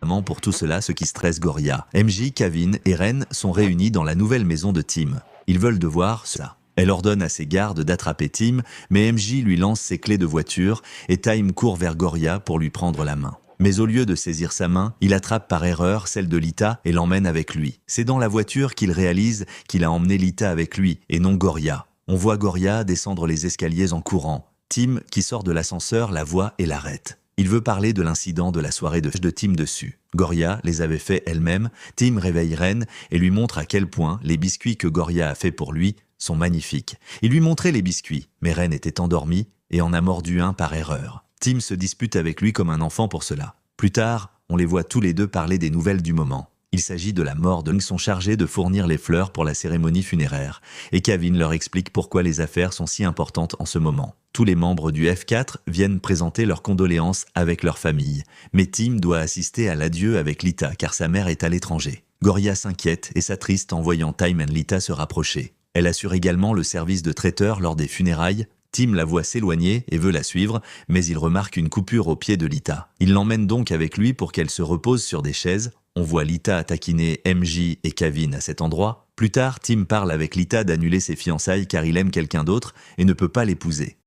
Pour tout cela, ce qui stresse Goria. MJ, Kevin et Ren sont réunis dans la nouvelle maison de Tim. Ils veulent devoir cela. Elle ordonne à ses gardes d'attraper Tim, mais MJ lui lance ses clés de voiture et Tim court vers Goria pour lui prendre la main. Mais au lieu de saisir sa main, il attrape par erreur celle de Lita et l'emmène avec lui. C'est dans la voiture qu'il réalise qu'il a emmené Lita avec lui et non Goria. On voit Goria descendre les escaliers en courant. Tim, qui sort de l'ascenseur, la voit et l'arrête. Il veut parler de l'incident de la soirée de Tim dessus. Goria les avait fait elle-même. Tim réveille Ren et lui montre à quel point les biscuits que Goria a fait pour lui sont magnifiques. Il lui montrait les biscuits, mais Ren était endormi et en a mordu un par erreur. Tim se dispute avec lui comme un enfant pour cela. Plus tard, on les voit tous les deux parler des nouvelles du moment. Il s'agit de la mort de Ils sont chargés de fournir les fleurs pour la cérémonie funéraire. Et Kevin leur explique pourquoi les affaires sont si importantes en ce moment. Tous les membres du F4 viennent présenter leurs condoléances avec leur famille. Mais Tim doit assister à l'adieu avec Lita car sa mère est à l'étranger. Goria s'inquiète et s'attriste en voyant Tim et Lita se rapprocher. Elle assure également le service de traiteur lors des funérailles. Tim la voit s'éloigner et veut la suivre, mais il remarque une coupure au pied de Lita. Il l'emmène donc avec lui pour qu'elle se repose sur des chaises. On voit Lita taquiner MJ et Kevin à cet endroit. Plus tard, Tim parle avec Lita d'annuler ses fiançailles car il aime quelqu'un d'autre et ne peut pas l'épouser.